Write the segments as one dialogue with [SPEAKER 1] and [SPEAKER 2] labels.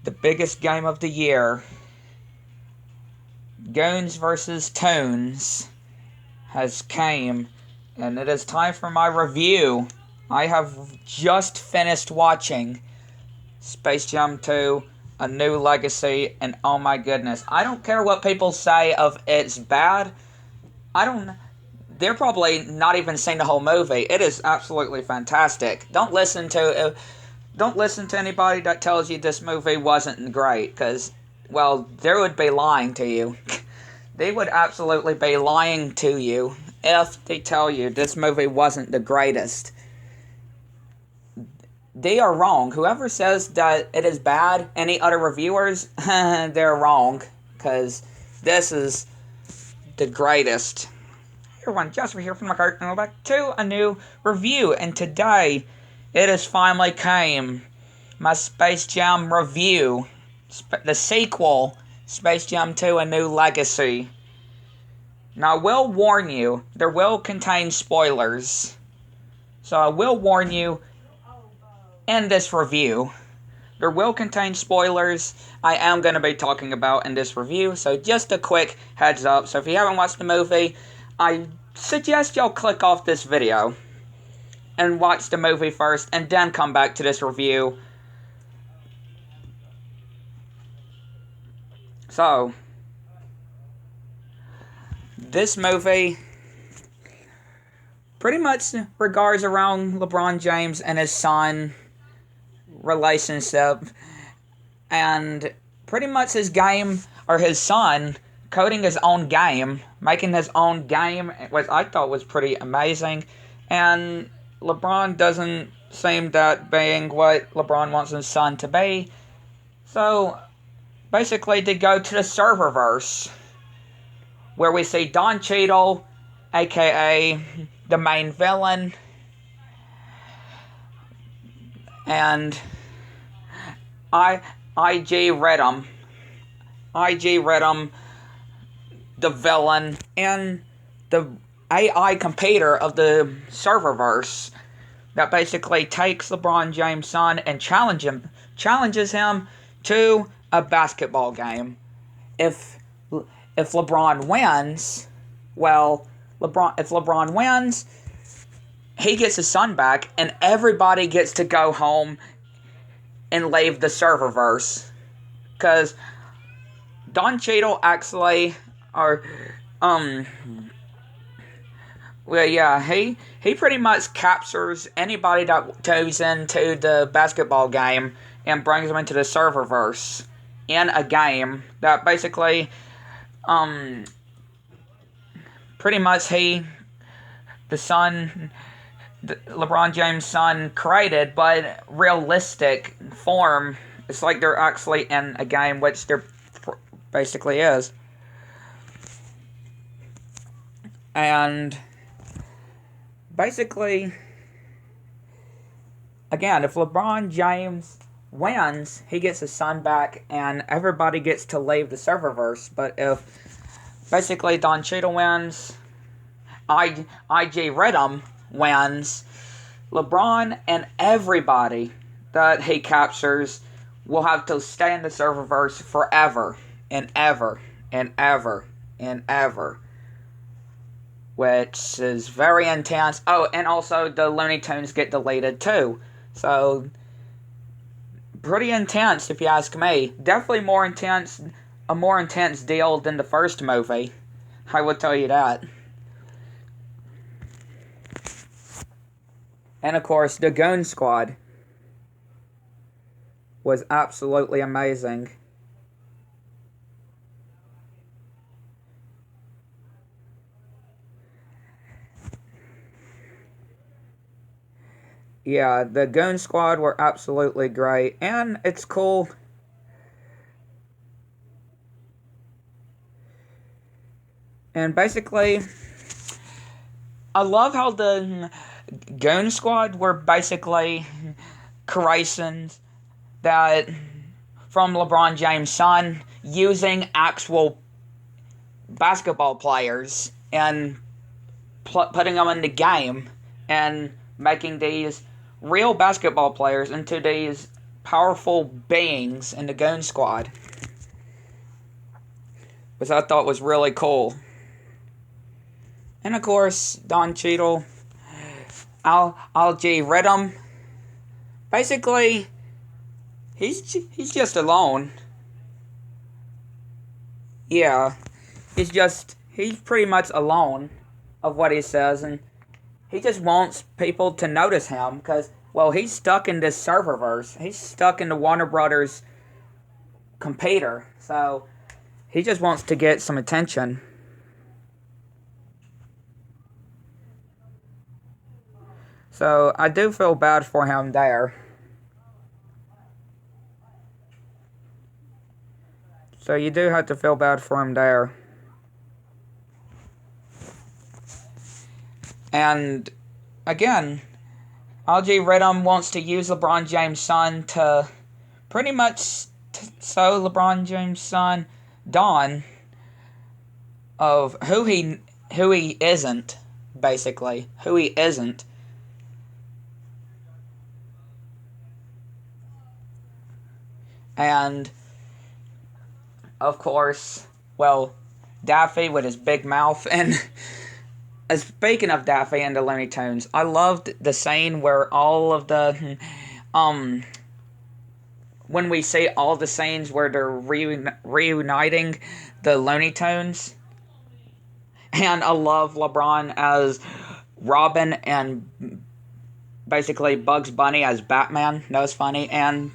[SPEAKER 1] the biggest game of the year, Goons versus Toons, has came, and it is time for my review. I have just finished watching Space Jam 2, A New Legacy, and oh my goodness, I don't care what people say of it's bad. They're probably not even seen the whole movie. It is absolutely fantastic. Don't listen to anybody that tells you this movie wasn't great, because, well, they would be lying to you. They would absolutely be lying to you if they tell you this movie wasn't the greatest. They are wrong. Whoever says that it is bad, any other reviewers, they're wrong, because this is the greatest. Hey everyone, Jasper here from my cart, and we're back to a new review, and today it has finally came. My Space Jam review. The sequel, Space Jam 2, A New Legacy. Now, I will warn you, there will contain spoilers. So I will warn you in this review. There will contain spoilers I am going to be talking about in this review. So just a quick heads up. So if you haven't watched the movie, I suggest y'all click off this video and watch the movie first, and then come back to this review. So, this movie pretty much regards around LeBron James and his son relationship, and pretty much his game, or his son coding his own game, making his own game, which I thought was pretty amazing. And LeBron doesn't seem that being what LeBron wants his son to be. So, basically, they go to the serververse, where we see Don Cheadle, aka the main villain, and IG Rhythm, the villain, and the AI computer of the serververse that basically takes LeBron James' son and challenges him to a basketball game. If LeBron wins, if LeBron wins, he gets his son back, and everybody gets to go home and leave the serververse. Because Don Cheadle actually, he pretty much captures anybody that goes into the basketball game and brings them into the serververse in a game that basically, pretty much LeBron James' son created, but realistic form. It's like they're actually in a game, which there basically is. And basically, again, if LeBron James wins, he gets his son back, and everybody gets to leave the serververse. But if basically Don Cheadle wins, IG Rhythm wins, LeBron and everybody that he captures will have to stay in the serververse forever and ever and ever and ever, which is very intense. Oh, and also the Looney Tunes get deleted too. So, pretty intense if you ask me. Definitely a more intense deal than the first movie. I will tell you that. And of course, the Goon Squad was absolutely amazing. Yeah, the Goon Squad were absolutely great, and it's cool. And basically, I love how the Goon Squad were basically creations that from LeBron James' son, using actual basketball players and putting them in the game and making these real basketball players into these powerful beings in the Goon Squad, which I thought was really cool. And of course, Don Cheadle, Al-G Rhythm. Basically, he's just alone. Yeah, he's pretty much alone of what he says, and he just wants people to notice him because, well, he's stuck in this serververse. He's stuck in the Warner Brothers computer, so he just wants to get some attention. So I do feel bad for him there. So you do have to feel bad for him there. And again, Al-G Rhythm wants to use LeBron James' son to pretty much show LeBron James' son, Don, of who he isn't, basically. Who he isn't. And, of course, well, Daffy with his big mouth. And speaking of Daffy and the Looney Tunes, I loved the scene where all of the, when we see all the scenes where they're reuniting the Looney Tunes. And I love LeBron as Robin and basically Bugs Bunny as Batman. That was funny. And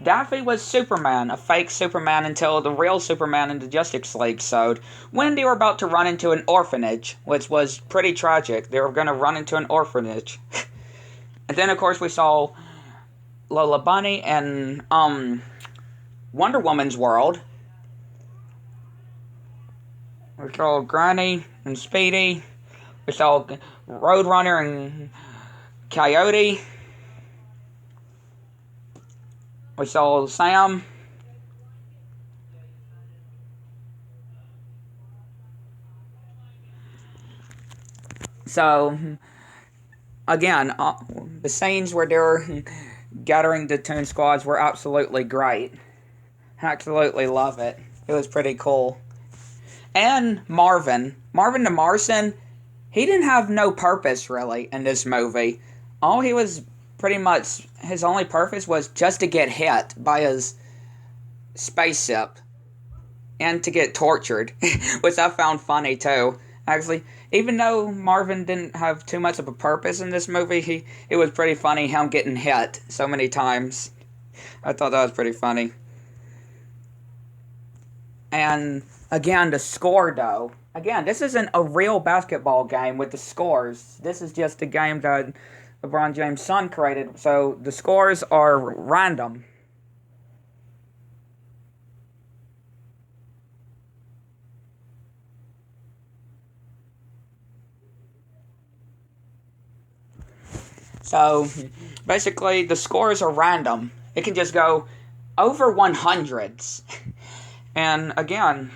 [SPEAKER 1] Daffy was Superman, a fake Superman, until the real Superman in the Justice League showed when they were about to run into an orphanage, which was pretty tragic. They were going to run into an orphanage. And then, of course, we saw Lola Bunny and Wonder Woman's world. We saw Granny and Speedy. We saw Roadrunner and Coyote. We saw Sam. So, again, the scenes where they were gathering the Toon Squads were absolutely great. Absolutely love it. It was pretty cool. And Marvin the Martian, he didn't have no purpose, really, in this movie. All he was pretty much, his only purpose was just to get hit by his spaceship and to get tortured, which I found funny too. Actually, even though Marvin didn't have too much of a purpose in this movie, it was pretty funny him getting hit so many times. I thought that was pretty funny. And again, the score though. Again, this isn't a real basketball game with the scores. This is just a game that LeBron James' son created, so the scores are random. So, basically, the scores are random. It can just go over 100s. And again,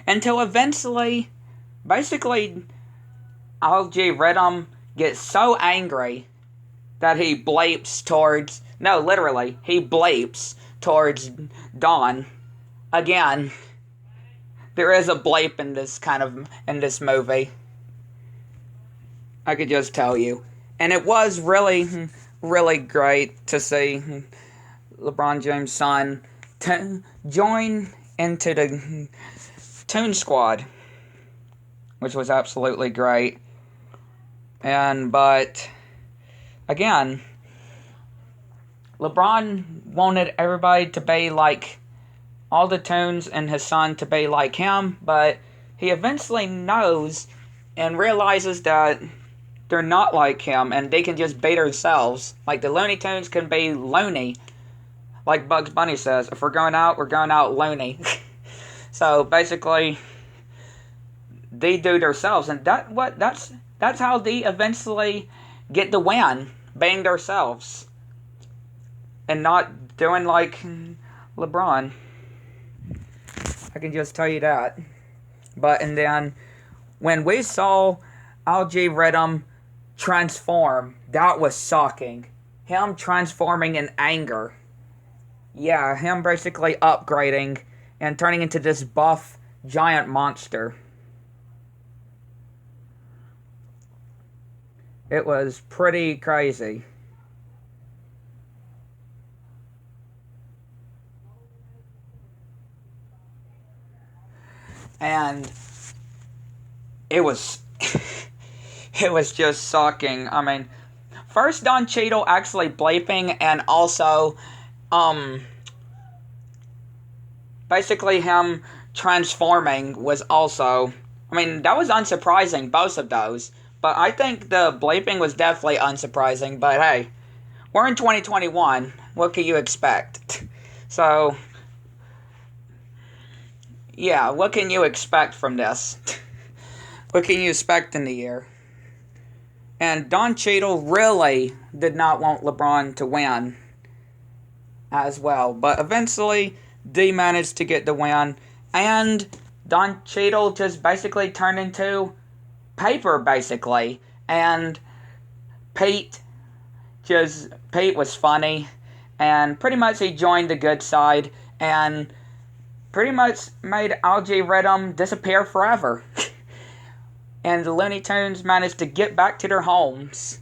[SPEAKER 1] until eventually, basically, Al-G Rhythm gets so angry that he bleeps towards, no, literally, he bleeps towards Dawn. Again, there is a bleep in this movie. I could just tell you. And it was really, really great to see LeBron James' son join into the Toon Squad, which was absolutely great. But again, LeBron wanted everybody to be like all the Toons and his son to be like him, but he eventually knows and realizes that they're not like him and they can just be themselves. Like the Looney Tunes can be loony. Like Bugs Bunny says, if we're going out loony. So basically, they do themselves, and that's how they eventually get the win, being themselves, and not doing like LeBron. I can just tell you that. And then when we saw Al-G Rhythm transform, that was shocking. him transforming in anger. Yeah, him basically upgrading and turning into this buff giant monster. It was pretty crazy. And it was it was just sucking. I mean, first Don Cheadle actually bleeping and also um basically him transforming was also, I mean, that was unsurprising, both of those. But I think the bleeping was definitely unsurprising. But hey, we're in 2021. What can you expect? So, yeah, what can you expect from this? What can you expect in the year? And Don Cheadle really did not want LeBron to win as well. But eventually, D managed to get the win. And Don Cheadle just basically turned into paper, basically. And Pete Pete was funny. And pretty much he joined the good side. And pretty much made Algae Rhythm disappear forever. And the Looney Tunes managed to get back to their homes.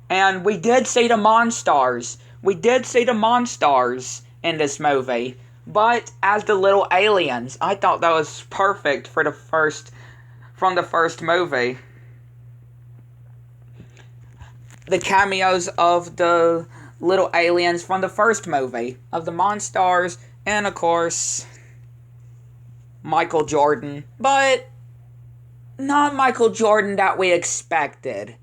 [SPEAKER 1] And we did see the Monstars. We did see the Monstars in this movie. But as the little aliens. I thought that was perfect from the first movie. The cameos of the little aliens from the first movie. Of the Monstars. And of course, Michael Jordan. But not Michael Jordan that we expected.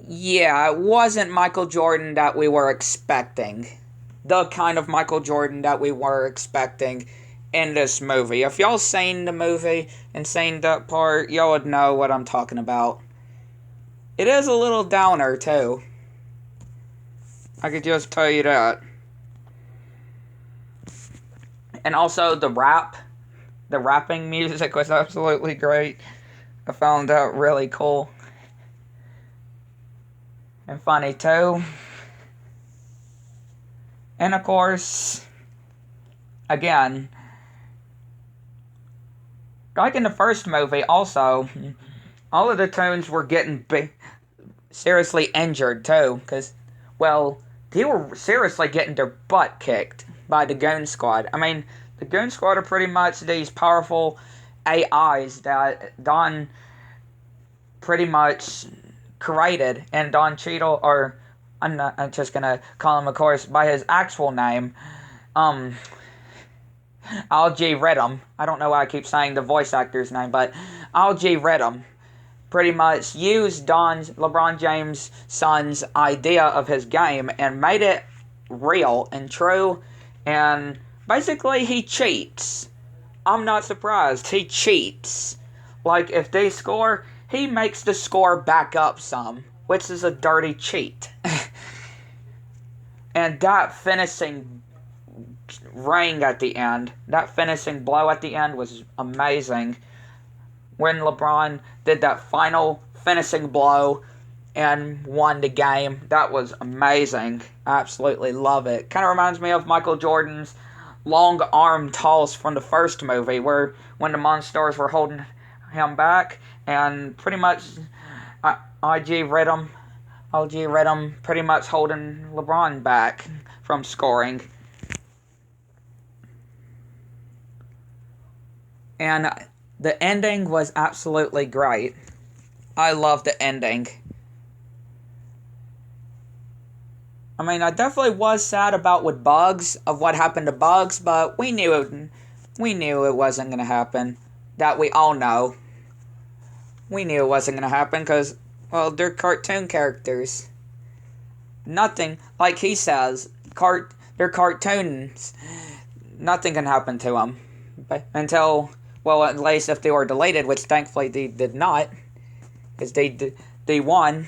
[SPEAKER 1] Yeah, it wasn't Michael Jordan that we were expecting. The kind of Michael Jordan that we were expecting in this movie. If y'all seen the movie and seen that part, y'all would know what I'm talking about. It is a little downer, too. I could just tell you that. And also the rapping music was absolutely great. I found that really cool. And funny too. And of course, again, like in the first movie also, all of the Toons were getting seriously injured too. Because, well, they were seriously getting their butt kicked by the Goon Squad. I mean, the Goon Squad are pretty much these powerful AIs that Don pretty much created, and Don Cheadle, or I'm just gonna call him, of course, by his actual name, Algae Rhythm. I don't know why I keep saying the voice actor's name, but Algae Rhythm pretty much used LeBron James' son's idea of his game and made it real and true, and basically he cheats. I'm not surprised. He cheats. Like, if they score, he makes the score back up some, which is a dirty cheat. And that finishing ring at the end, that finishing blow at the end was amazing. When LeBron did that final finishing blow and won the game, that was amazing. I absolutely love it. Kind of reminds me of Michael Jordan's long arm toss from the first movie, where when the Monstars were holding him back, and pretty much IG Rhythm pretty much holding LeBron back from scoring. And the ending was absolutely great. I love the ending. I mean, I definitely was sad about what happened to Bugs, but we knew it wasn't going to happen. That we all know. We knew it wasn't going to happen because, well, they're cartoon characters. Nothing, like he says, they're cartoons. Nothing can happen to them. Until, well, at least if they were deleted, which thankfully they did not, because they won.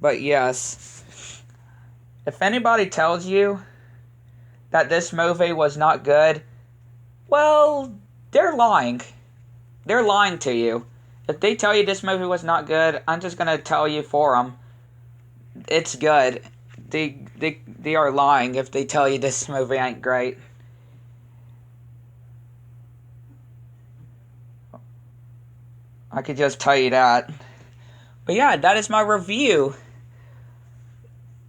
[SPEAKER 1] But yes, if anybody tells you that this movie was not good, well, they're lying. They're lying to you. If they tell you this movie was not good, I'm just gonna tell you for them. It's good. They are lying if they tell you this movie ain't great. I could just tell you that. But yeah, that is my review.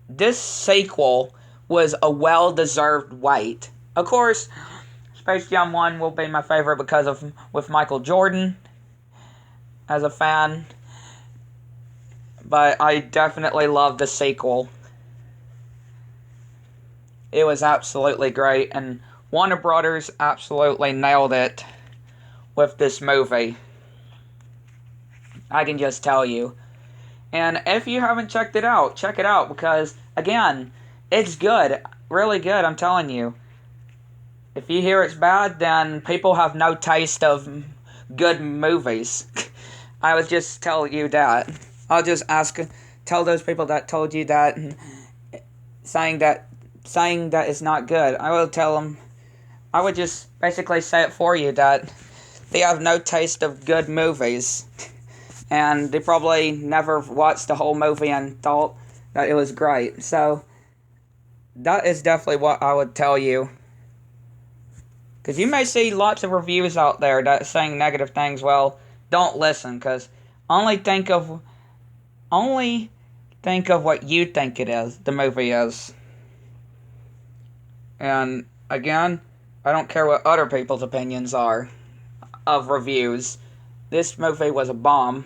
[SPEAKER 1] This sequel was a well-deserved wait. Of course, Space Jam 1 will be my favorite because of with Michael Jordan as a fan. But I definitely love the sequel. It was absolutely great, and Warner Brothers absolutely nailed it with this movie. I can just tell you. And if you haven't checked it out, check it out because, again, it's good. Really good, I'm telling you. If you hear it's bad, then people have no taste of good movies. I would just tell you that. I'll just tell those people that told you that, saying that it's not good. I will tell them. I would just basically say it for you that they have no taste of good movies, and they probably never watched the whole movie and thought that it was great. So that is definitely what I would tell you. Because you may see lots of reviews out there that saying negative things. Well, don't listen, because only think of what you think it is, the movie is. And again, I don't care what other people's opinions are of reviews. This movie was a bomb.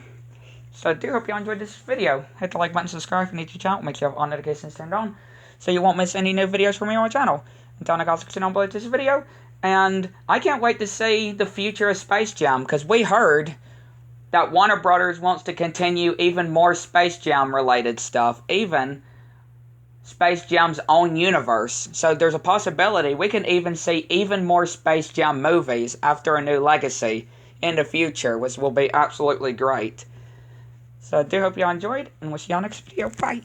[SPEAKER 1] So I do hope you enjoyed this video. Hit the like button, subscribe if you're new to the channel. Make sure you have all notifications turned on so you won't miss any new videos from me on my channel. Until next time, click on below this video. And I can't wait to see the future of Space Jam, because we heard that Warner Brothers wants to continue even more Space Jam related stuff, even Space Jam's own universe. So there's a possibility we can even see even more Space Jam movies after A New Legacy in the future, which will be absolutely great. So I do hope you all enjoyed, and we'll see you on next video. Bye!